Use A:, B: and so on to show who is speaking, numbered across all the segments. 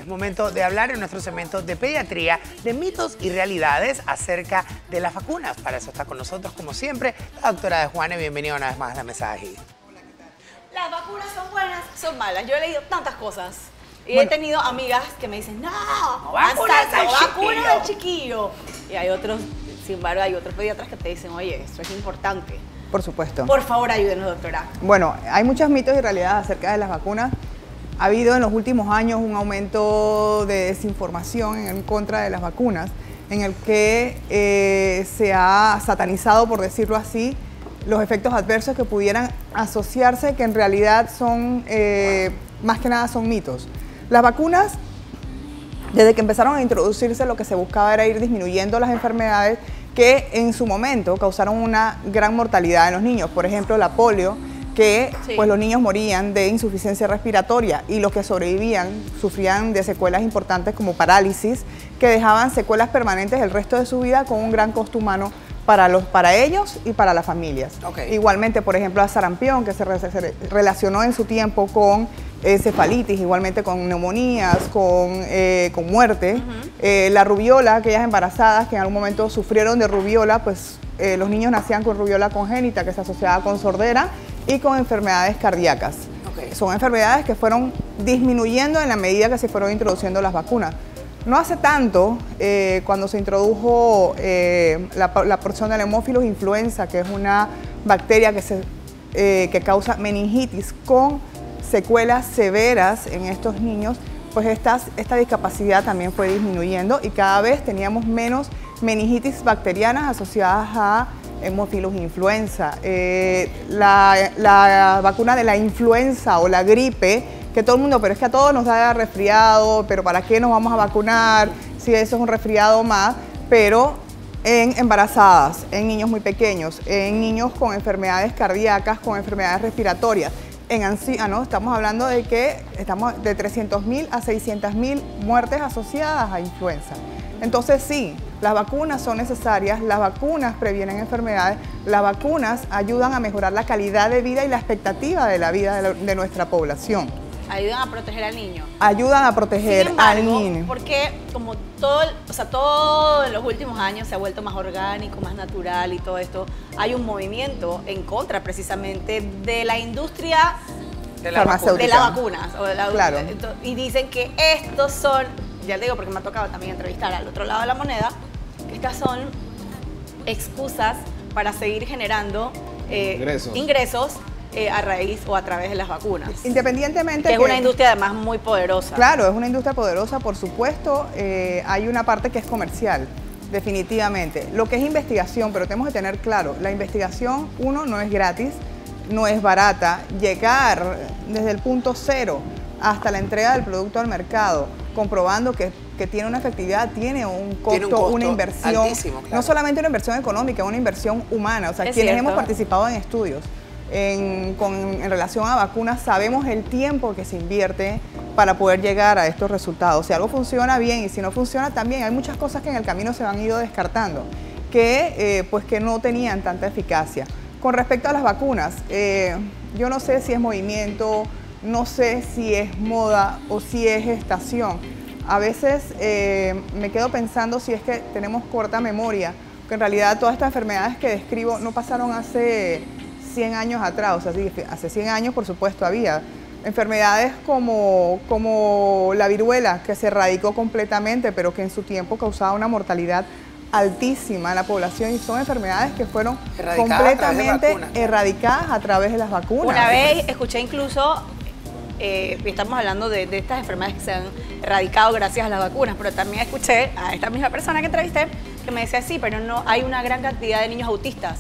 A: Es momento de hablar en nuestro segmento de pediatría de mitos y realidades acerca de las vacunas. Para eso está con nosotros, como siempre, la doctora De Juane. Bienvenida una vez más a la mesa de Ají.
B: Las vacunas son buenas, son malas. Yo he leído tantas cosas. Y he tenido amigas que me dicen, no vacunas al chiquillo. Y hay otros, sin embargo, hay otros pediatras que te dicen, oye, esto es importante.
C: Por supuesto.
B: Por favor, ayúdenos, doctora.
C: Bueno, hay muchos mitos y realidades acerca de las vacunas. Ha habido en los últimos años un aumento de desinformación en contra de las vacunas, en el que se ha satanizado, por decirlo así, los efectos adversos que pudieran asociarse, que en realidad son, más que nada, son mitos. Las vacunas, desde que empezaron a introducirse, lo que se buscaba era ir disminuyendo las enfermedades que en su momento causaron una gran mortalidad en los niños. Por ejemplo, la polio, que pues los niños morían de insuficiencia respiratoria y los que sobrevivían sufrían de secuelas importantes como parálisis, que dejaban secuelas permanentes el resto de su vida con un gran costo humano para ellos y para las familias. Igualmente, por ejemplo, a sarampión, que se relacionó en su tiempo con cefalitis, igualmente con neumonías, con muerte. La rubiola, aquellas embarazadas que en algún momento sufrieron de rubiola, pues los niños nacían con rubiola congénita, que se asociaba con sordera y con enfermedades cardíacas. Son enfermedades que fueron disminuyendo en la medida que se fueron introduciendo las vacunas. No hace tanto, cuando se introdujo la porción del Haemophilus influenza, que es una bacteria que causa meningitis con secuelas severas en estos niños, pues esta discapacidad también fue disminuyendo y cada vez teníamos menos meningitis bacterianas asociadas a Haemophilus influenza. La vacuna de la influenza o la gripe, que todo el mundo, pero es que a todos nos da resfriado, pero ¿para qué nos vamos a vacunar si eso es un resfriado más? Pero en embarazadas, en niños muy pequeños, en niños con enfermedades cardíacas, con enfermedades respiratorias. En ancianos estamos hablando de que estamos de 300.000 a 600.000 muertes asociadas a influenza. Entonces sí, las vacunas son necesarias, las vacunas previenen enfermedades, las vacunas ayudan a mejorar la calidad de vida y la expectativa de la vida de nuestra población.
B: Ayudan a proteger al niño.
C: Ayudan a proteger al niño.
B: Porque como todo en los últimos años se ha vuelto más orgánico, más natural y todo esto, hay un movimiento en contra precisamente de la industria
C: de las
B: vacunas.
C: Claro.
B: Y dicen que estos son, ya le digo porque me ha tocado también entrevistar al otro lado de la moneda, que estas son excusas para seguir generando ingresos a raíz o a través de las vacunas.
C: Independientemente
B: que es una industria además muy poderosa.
C: Claro, es una industria poderosa, por supuesto. Hay una parte que es comercial, definitivamente. Lo que es investigación, pero tenemos que tener claro, la investigación, uno, no es gratis, no es barata. Llegar desde el punto cero hasta la entrega del producto al mercado, comprobando que tiene una efectividad, tiene un costo, una inversión,
A: altísimo, claro.
C: No solamente una inversión económica, una inversión humana. O sea, quienes hemos participado en estudios en relación a vacunas, sabemos el tiempo que se invierte para poder llegar a estos resultados. Si algo funciona bien y si no funciona también, hay muchas cosas que en el camino se han ido descartando, que no tenían tanta eficacia. Con respecto a las vacunas, yo no sé si es movimiento, no sé si es moda o si es estación. A veces me quedo pensando si es que tenemos corta memoria, que en realidad todas estas enfermedades que describo no pasaron hace 100 años atrás. O sea, sí, hace 100 años por supuesto había enfermedades como la viruela, que se erradicó completamente, pero que en su tiempo causaba una mortalidad altísima en la población, y son enfermedades que fueron completamente erradicadas a través de las vacunas.
B: Una vez escuché incluso, estamos hablando de estas enfermedades que se han erradicado gracias a las vacunas, pero también escuché a esta misma persona que entrevisté que me decía, sí, pero no hay una gran cantidad de niños autistas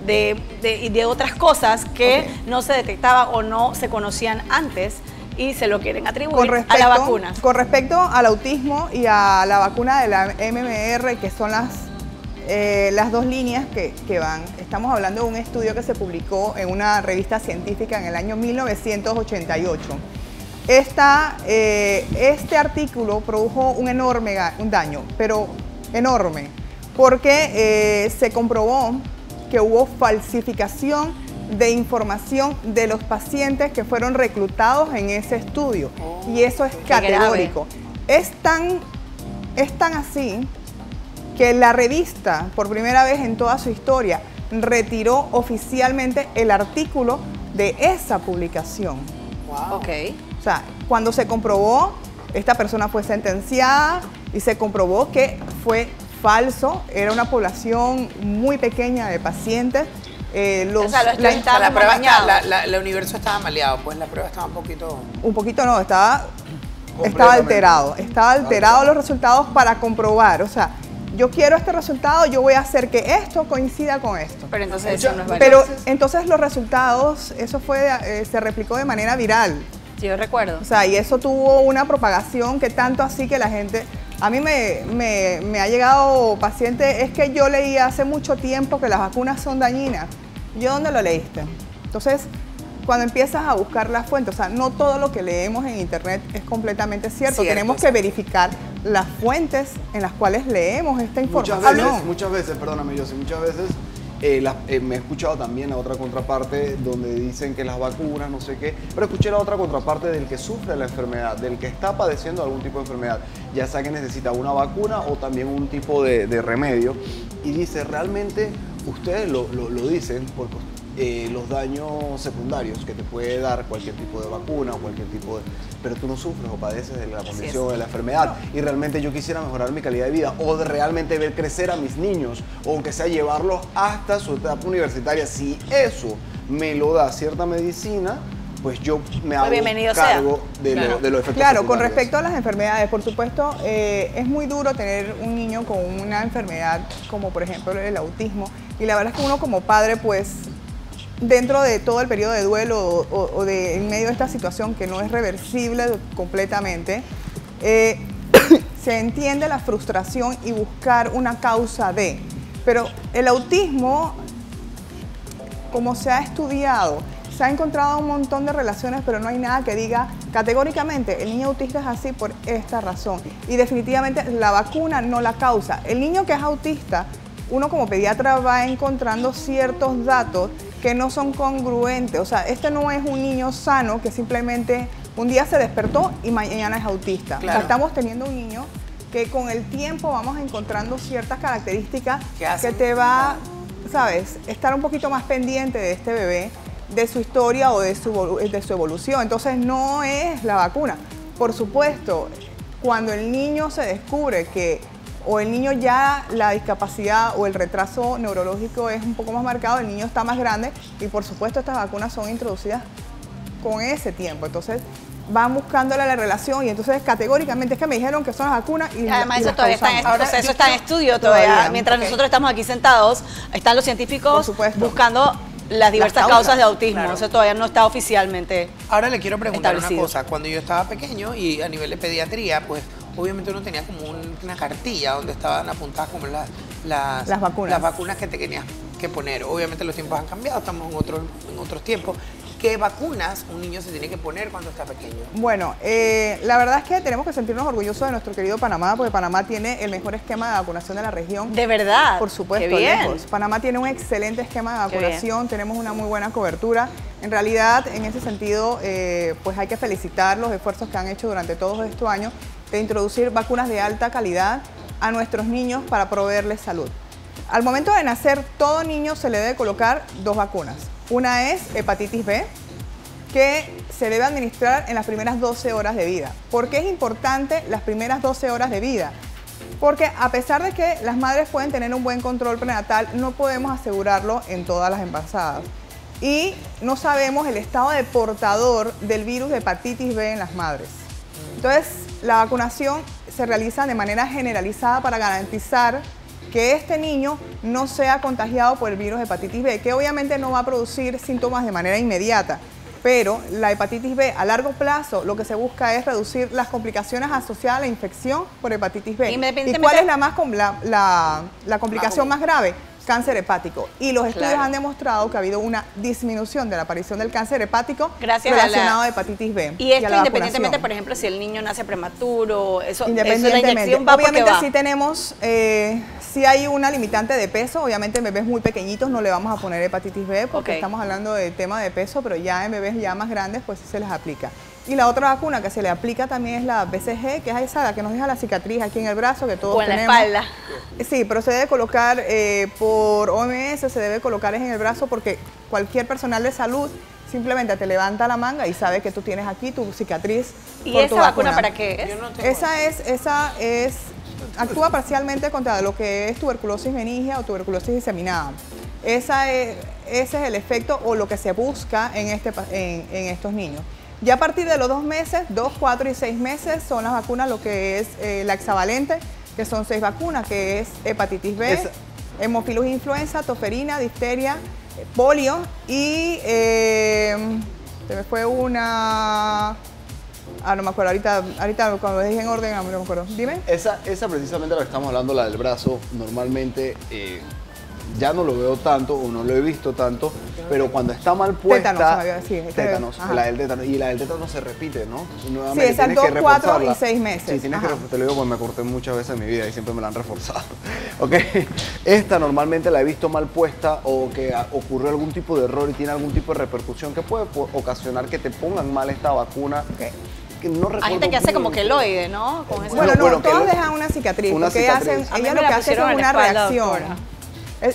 B: y de otras cosas que no se detectaban o no se conocían antes y se lo quieren atribuir a las vacunas.
C: Con respecto al autismo y a la vacuna de la MMR, que son las dos líneas que van, estamos hablando de un estudio que se publicó en una revista científica en el año 1988. Este artículo produjo un daño, pero enorme, porque se comprobó que hubo falsificación de información de los pacientes que fueron reclutados en ese estudio. Y eso es categórico. Es tan así que la revista, por primera vez en toda su historia, retiró oficialmente el artículo de esa publicación.
A: Wow.
B: Ok.
C: O sea, cuando se comprobó, esta persona fue sentenciada y se comprobó que fue falso, era una población muy pequeña de pacientes.
B: O sea, los estudios estaban
A: La prueba
B: acompañados.
A: el universo estaba maleado, pues la prueba estaba un poquito...
C: Un poquito no, estaba
D: Completamente.
C: alterado. Estaba alterado los resultados para comprobar. O sea, yo quiero este resultado, yo voy a hacer que esto coincida con esto.
B: Pero entonces eso no es válido.
C: Pero entonces los resultados, eso se replicó de manera viral.
B: Sí, yo recuerdo.
C: O sea, y eso tuvo una propagación que tanto así que la gente... A mí me ha llegado paciente, es que yo leí hace mucho tiempo que las vacunas son dañinas. ¿Yo dónde lo leíste? Entonces, cuando empiezas a buscar la fuente, o sea, no todo lo que leemos en internet es completamente cierto. Tenemos que verificar las fuentes en las cuales leemos esta información.
D: Muchas veces, perdóname, Yossi, muchas veces me he escuchado también a otra contraparte donde dicen que las vacunas, no sé qué, pero escuché la otra contraparte del que sufre la enfermedad, del que está padeciendo algún tipo de enfermedad, ya sea que necesita una vacuna o también un tipo de remedio, y dice, realmente ustedes lo dicen porque los daños secundarios que te puede dar cualquier tipo de vacuna o cualquier tipo de... Pero tú no sufres o padeces de la condición, de la enfermedad. Y realmente yo quisiera mejorar mi calidad de vida o de realmente ver crecer a mis niños o aunque sea llevarlos hasta su etapa universitaria. Si eso me lo da cierta medicina, pues yo me hago cargo de los efectos
C: Claro, con
D: secundarios.
C: respecto a las enfermedades, por supuesto, es muy duro tener un niño con una enfermedad como por ejemplo el autismo. Y la verdad es que uno como padre, pues, dentro de todo el periodo de duelo o en medio de esta situación que no es reversible completamente, se entiende la frustración y buscar una causa de. Pero el autismo, como se ha estudiado, se ha encontrado un montón de relaciones, pero no hay nada que diga categóricamente el niño autista es así por esta razón. Y definitivamente la vacuna no la causa. El niño que es autista, uno como pediatra va encontrando ciertos datos que no son congruentes. O sea, este no es un niño sano que simplemente un día se despertó y mañana es autista.
A: Claro.
C: O sea, estamos teniendo un niño que con el tiempo vamos encontrando ciertas características que te va, ¿sabes?, estar un poquito más pendiente de este bebé, de su historia o de su evolución. Entonces no es la vacuna. Por supuesto, cuando el niño se descubre que o el niño ya la discapacidad o el retraso neurológico es un poco más marcado, el niño está más grande y por supuesto estas vacunas son introducidas con ese tiempo. Entonces van buscándole la relación y entonces categóricamente es que me dijeron que son las vacunas y
B: además
C: y
B: eso
C: las
B: todavía está en,
C: causamos.
B: eso está en estudio todavía. Mientras
C: ok.
B: nosotros estamos aquí sentados, están los
C: Por
B: científicos
C: supuesto.
B: buscando las diversas causas de autismo.
A: claro.
B: Eso todavía no está oficialmente.
A: Ahora le quiero preguntar una
B: establecido.
A: cosa. Cuando yo estaba pequeño y a nivel de pediatría, pues obviamente uno tenía como una cartilla donde estaban apuntadas como
C: Las vacunas.
A: Las vacunas que te tenías que poner. Obviamente los tiempos han cambiado, estamos en otros tiempos. ¿Qué vacunas un niño se tiene que poner cuando está pequeño?
C: Bueno, la verdad es que tenemos que sentirnos orgullosos de nuestro querido Panamá, porque Panamá tiene el mejor esquema de vacunación de la región.
B: De verdad.
C: Por supuesto,
B: Qué bien.
C: lejos. Panamá tiene un excelente esquema de
B: Qué bien.
C: vacunación, tenemos una muy buena cobertura. En realidad, en ese sentido, pues hay que felicitar los esfuerzos que han hecho durante todos estos años de introducir vacunas de alta calidad a nuestros niños para proveerles salud. Al momento de nacer, todo niño se le debe colocar 2 vacunas. Una es hepatitis B, que se debe administrar en las primeras 12 horas de vida. ¿Por qué es importante las primeras 12 horas de vida? Porque a pesar de que las madres pueden tener un buen control prenatal, no podemos asegurarlo en todas las embarazadas. Y no sabemos el estado de portador del virus de hepatitis B en las madres. Entonces, la vacunación se realiza de manera generalizada para garantizar que este niño no sea contagiado por el virus de hepatitis B, que obviamente no va a producir síntomas de manera inmediata. Pero la hepatitis B a largo plazo lo que se busca es reducir las complicaciones asociadas a la infección por hepatitis B. ¿Y cuál es la complicación más grave? Cáncer hepático. Y los estudios han demostrado que ha habido una disminución de la aparición del cáncer hepático relacionado a hepatitis B.
B: Y esto independientemente, por ejemplo, si el niño nace prematuro, eso la inyección va
C: obviamente
B: porque va.
C: sí tenemos, sí hay una limitante de peso. Obviamente en bebés muy pequeñitos no le vamos a poner hepatitis B porque estamos hablando de tema de peso, pero ya en bebés ya más grandes pues sí se les aplica. Y la otra vacuna que se le aplica también es la BCG, que es esa la que nos deja la cicatriz aquí en el brazo, que todos
B: O en la
C: tenemos.
B: espalda.
C: Sí, pero se debe colocar por OMS, se debe colocar en el brazo porque cualquier personal de salud simplemente te levanta la manga y sabe que tú tienes aquí tu cicatriz.
B: ¿Y
C: por
B: esa
C: tu
B: vacuna para qué es?
A: Yo no tengo
C: Esa es, actúa parcialmente contra lo que es tuberculosis meningia o tuberculosis diseminada. Ese es el efecto o lo que se busca en estos niños. Ya a partir de los 2 meses, 2, 4 y 6 meses son las vacunas, lo que es la hexavalente, que son 6 vacunas, que es hepatitis B, hemofilus influenza, toferina, difteria, polio y se me fue una... no me acuerdo, ahorita cuando lo dije en orden, no me acuerdo. Dime.
D: Esa precisamente la que estamos hablando, la del brazo, normalmente ya no lo veo tanto o no lo he visto tanto, pero cuando está mal puesta, tétanos, la del tétanos, y la del tétanos se repite, ¿no?
C: Sí, esas 2, 4 y 6 meses.
D: Sí, tienes que te lo digo porque me corté muchas veces en mi vida y siempre me la han reforzado. Ok, esta normalmente la he visto mal puesta o que ocurrió algún tipo de error y tiene algún tipo de repercusión que puede ocasionar que te pongan mal esta vacuna.
C: Okay.
D: No
B: hay gente que hace como queloide, ¿no? Con eso.
C: Bueno, no, todas dejan una cicatriz, porque ellas lo que hacen es una reacción.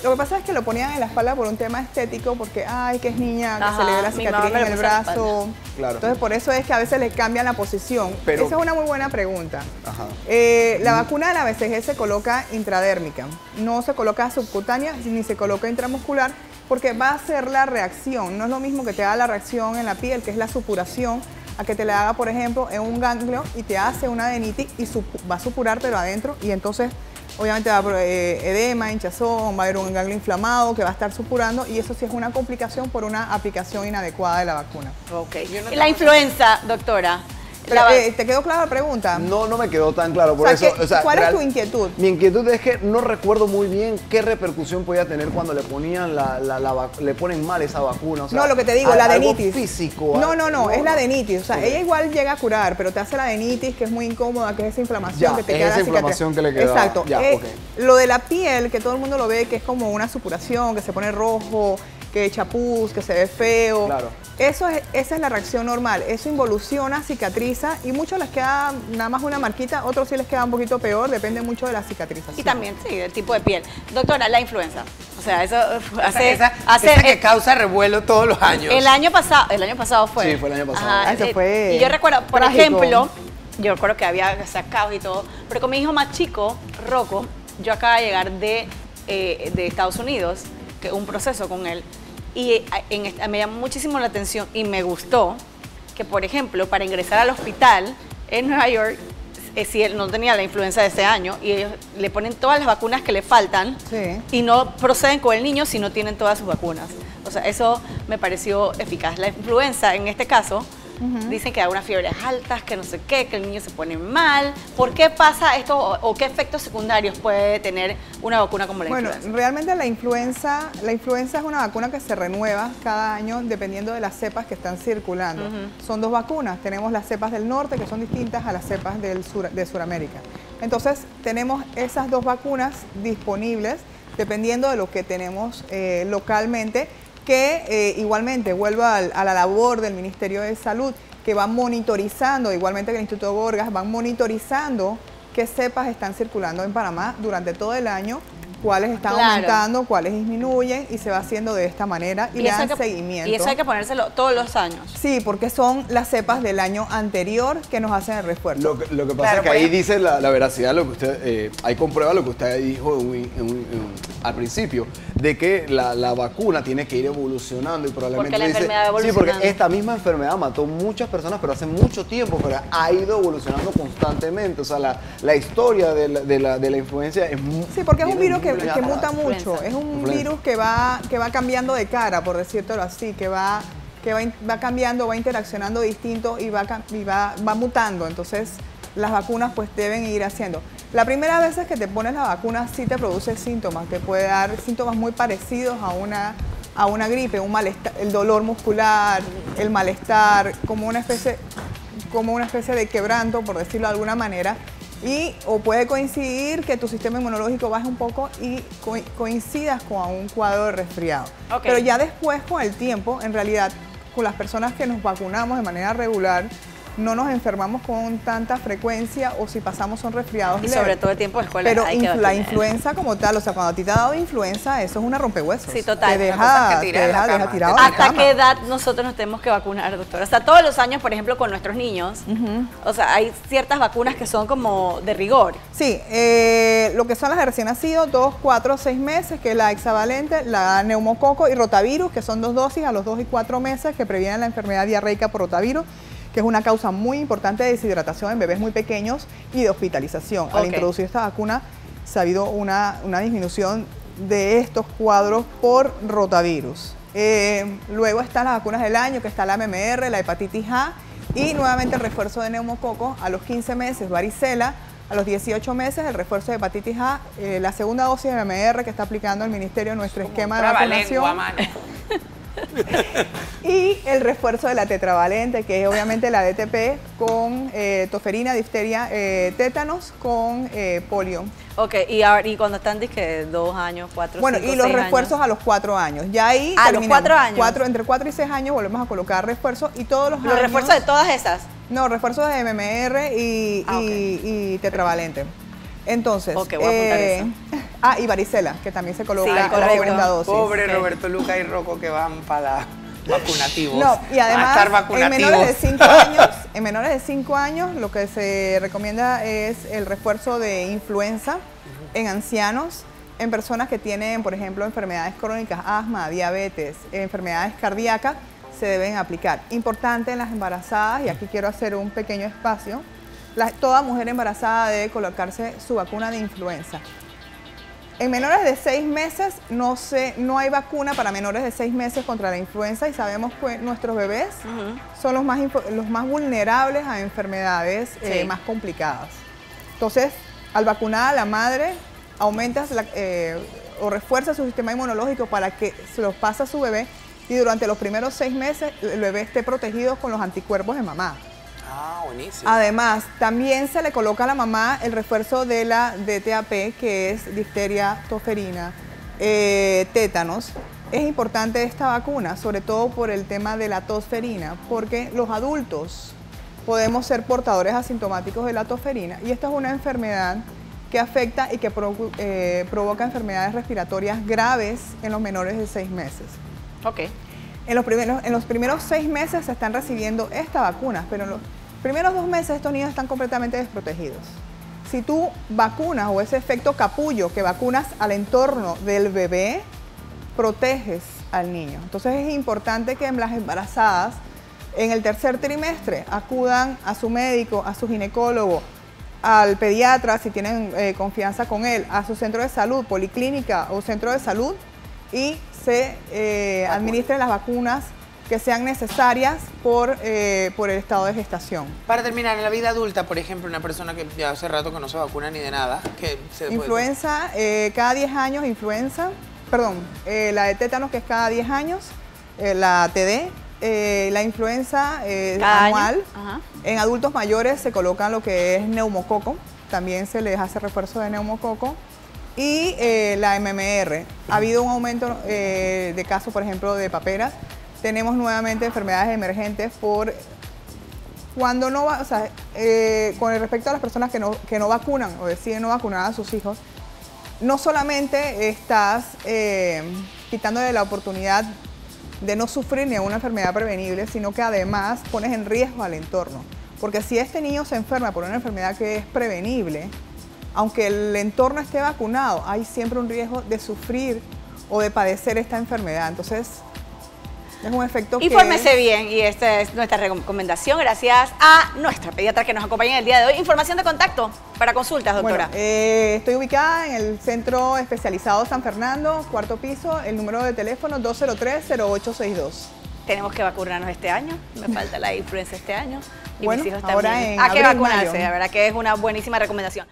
C: Lo que pasa es que lo ponían en la espalda por un tema estético, porque, ay, que es niña, que se le ve la cicatriz en el brazo.
D: Claro.
C: Entonces, por eso es que a veces les cambian la posición.
D: Pero,
C: esa es una muy buena pregunta.
D: Ajá.
C: La vacuna de la BCG se coloca intradérmica, no se coloca subcutánea ni se coloca intramuscular, porque va a hacer la reacción. No es lo mismo que te haga la reacción en la piel, que es la supuración, a que te la haga, por ejemplo, en un ganglio y te hace una adenitis y va a supurar, pero adentro, y entonces obviamente va a haber edema, hinchazón, va a haber un ganglio inflamado que va a estar supurando, y eso sí es una complicación por una aplicación inadecuada de la vacuna.
B: Ok. La influenza, doctora.
C: Pero, ¿te quedó clara la pregunta?
D: No me quedó tan claro. Por eso,
C: ¿cuál es tu inquietud?
D: Mi inquietud es que no recuerdo muy bien qué repercusión podía tener cuando le ponían le ponen mal esa vacuna. O sea,
C: no, lo que te digo, la adenitis.
D: Físico.
C: No, es la adenitis. O sea, ella igual llega a curar, pero te hace la adenitis, que es muy incómoda, que es esa inflamación que te queda.
D: Esa inflamación que le queda.
C: Exacto.
D: Ya,
C: lo de la piel, que todo el mundo lo ve, que es como una supuración, que se pone rojo, que chapuz, que se ve feo.
D: Claro.
C: Esa es la reacción normal. Eso involuciona, cicatriza, y muchos les queda nada más una marquita, otros sí les queda un poquito peor, depende mucho de la cicatrización.
B: Y también, sí, del tipo de piel. Doctora, la influenza. O sea, eso
A: esa que causa revuelo todos los años.
B: El año pasado fue.
D: Sí, fue el año pasado.
C: Ajá, eso fue.
B: Y yo recuerdo, por
C: trágico.
B: ejemplo, yo recuerdo que había sacados y todo, pero con mi hijo más chico, Rocco, yo acaba de llegar de Estados Unidos, que un proceso con él, y me llamó muchísimo la atención y me gustó que, por ejemplo, para ingresar al hospital en Nueva York, si él no tenía la influenza de ese año, y ellos le ponen todas las vacunas que le faltan,
C: sí,
B: y no proceden con el niño si no tienen todas sus vacunas. O sea, eso me pareció eficaz. La influenza, en este caso, dicen que da unas fiebres altas, que no sé qué, que el niño se pone mal. ¿Por qué pasa esto o qué efectos secundarios puede tener una vacuna como la influenza?
C: Bueno, realmente la influenza es una vacuna que se renueva cada año dependiendo de las cepas que están circulando. Son 2 vacunas. Tenemos las cepas del norte, que son distintas a las cepas de Sudamérica. Entonces, tenemos esas 2 vacunas disponibles dependiendo de lo que tenemos localmente, que igualmente vuelvo a la labor del Ministerio de Salud, que van monitorizando, igualmente que el Instituto Gorgas, van monitorizando qué cepas están circulando en Panamá durante todo el año, cuáles están aumentando, cuáles disminuyen, y se va haciendo de esta manera y le dan seguimiento.
B: Y eso hay que ponérselo todos los años.
C: Sí, porque son las cepas del año anterior que nos hacen el refuerzo.
D: Lo que pasa es que ahí dice la veracidad, lo que usted, ahí comprueba lo que usted dijo al principio, de que la vacuna tiene que ir evolucionando y probablemente
B: porque la enfermedad va evolucionando.
D: Sí, porque esta misma enfermedad mató muchas personas, pero hace mucho tiempo, pero ha ido evolucionando constantemente. O sea, la historia de la influencia es muy...
C: Sí, porque es un virus que muta mucho, es un virus que va cambiando de cara, por decírtelo así, que va cambiando, va interaccionando distinto y va mutando. Entonces, las vacunas pues deben ir haciendo. La primera vez que te pones la vacuna sí te produce síntomas, te puede dar síntomas muy parecidos a una gripe, un malestar, el dolor muscular, el malestar, como una especie de quebranto, por decirlo de alguna manera. O puede coincidir que tu sistema inmunológico baje un poco y coincidas con un cuadro de resfriado.
B: Okay.
C: Pero ya después, con el tiempo, en realidad, con las personas que nos vacunamos de manera regular, no nos enfermamos con tanta frecuencia o si pasamos son resfriados
B: Y
C: leves.
B: sobre todo el tiempo de escuela.
C: Pero
B: hay que
C: la
B: vacunar.
C: influenza como tal, o sea, cuando a ti te ha dado influenza, eso es una rompehuesos.
B: Sí, total.
C: Te
B: Una cosa
C: deja,
A: que
C: te
A: tira de la
C: deja
A: cama.
C: tirado de la
B: ¿Hasta
C: cama.
B: qué edad nosotros nos tenemos que vacunar, doctora? O sea, todos los años, por ejemplo, con nuestros niños, o sea, hay ciertas vacunas que son como de rigor.
C: Sí, lo que son las de recién nacidos, 2, 4, 6 meses, que es la hexavalente, la neumococo y rotavirus, que son 2 dosis a los 2 y 4 meses que previenen la enfermedad diarreica por rotavirus, que es una causa muy importante de deshidratación en bebés muy pequeños y de hospitalización. Al
B: Ok.
C: introducir esta vacuna se ha habido una disminución de estos cuadros por rotavirus. Luego están las vacunas del año, que está la MMR, la hepatitis A y nuevamente el refuerzo de neumococo a los 15 meses, varicela, a los 18 meses el refuerzo de hepatitis A, la segunda dosis de MMR que está aplicando el Ministerio en nuestro esquema de vacunación.
A: Trabalengua, mano.
C: Y el refuerzo de la tetravalente, que es obviamente la DTP con toferina, difteria, tétanos con polio.
B: Ok, y cuando están, dizque 2 años, 4,
C: Bueno,
B: 5,
C: y los
B: 6
C: refuerzos
B: años.
C: a los 4 años. Ya ahí
B: ¿A los
C: terminamos.
B: 4 años?
C: Entre 4 y 6 años volvemos a colocar refuerzos y todos los
B: Los
C: años.
B: refuerzos de todas esas.
C: No, refuerzos de MMR y tetravalente. Entonces,
B: Ok, voy a apuntar eso.
C: Y varicela, que también se coloca
B: Sí,
C: en la
B: correcto.
C: segunda dosis.
A: Pobre
B: Ok.
A: Roberto Luca y Rocco que van para vacunativos.
C: No, y
A: Van a
C: además
A: estar
C: en
A: vacunativos.
C: menores de 5 años lo que se recomienda es el refuerzo de influenza en ancianos, en personas que tienen, por ejemplo, enfermedades crónicas, asma, diabetes, enfermedades cardíacas, se deben aplicar. Importante en las embarazadas, y aquí quiero hacer un pequeño espacio, toda mujer embarazada debe colocarse su vacuna de influenza. En menores de 6 meses no hay vacuna para menores de 6 meses contra la influenza y sabemos que nuestros bebés son los más vulnerables a enfermedades
B: Sí.
C: más complicadas. Entonces, al vacunar a la madre, aumentas o refuerza su sistema inmunológico para que se los pase a su bebé y durante los primeros 6 meses el bebé esté protegido con los anticuerpos de mamá.
A: Ah, buenísimo.
C: Además, también se le coloca a la mamá el refuerzo de la DTaP, que es difteria, toferina, tétanos. Es importante esta vacuna, sobre todo por el tema de la tosferina, porque los adultos podemos ser portadores asintomáticos de la tosferina y esta es una enfermedad que afecta y que provoca enfermedades respiratorias graves en los menores de 6 meses.
B: Ok.
C: En los primeros 6 meses se están recibiendo esta vacuna, pero en los primeros 2 meses estos niños están completamente desprotegidos. Si tú vacunas o ese efecto capullo que vacunas al entorno del bebé, proteges al niño. Entonces es importante que las embarazadas en el tercer trimestre acudan a su médico, a su ginecólogo, al pediatra si tienen confianza con él, a su centro de salud, policlínica o centro de salud y se administren las vacunas que sean necesarias por el estado de gestación.
A: Para terminar, en la vida adulta, por ejemplo, una persona que ya hace rato que no se vacuna ni de nada, que se puede...
C: Influenza, cada 10 años influenza, la de tétanos que es cada 10 años, la TD, la influenza
B: Cada
C: anual.
B: año. Ajá.
C: En adultos mayores se colocan lo que es neumococo, también se les hace refuerzo de neumococo. Y la MMR, ha habido un aumento de casos, por ejemplo, de paperas. Tenemos nuevamente enfermedades emergentes por cuando no va, o sea, con respecto a las personas que no vacunan o deciden no vacunar a sus hijos, no solamente estás quitándole la oportunidad de no sufrir ni una enfermedad prevenible, sino que además pones en riesgo al entorno. Porque si este niño se enferma por una enfermedad que es prevenible, aunque el entorno esté vacunado, hay siempre un riesgo de sufrir o de padecer esta enfermedad. Entonces, es un efecto
B: Infórmese bien y esta es nuestra recomendación gracias a nuestra pediatra que nos acompaña en el día de hoy. Información de contacto para consultas, doctora.
C: Bueno, estoy ubicada en el Centro Especializado San Fernando, 4º piso, el número de teléfono 203-0862.
B: Tenemos que vacunarnos este año, me falta la influenza este año y
C: Bueno,
B: mis hijos
C: ahora
B: también.
C: en
B: Hay que
C: abril,
B: vacunarse,
C: mayo.
B: la verdad que es una buenísima recomendación.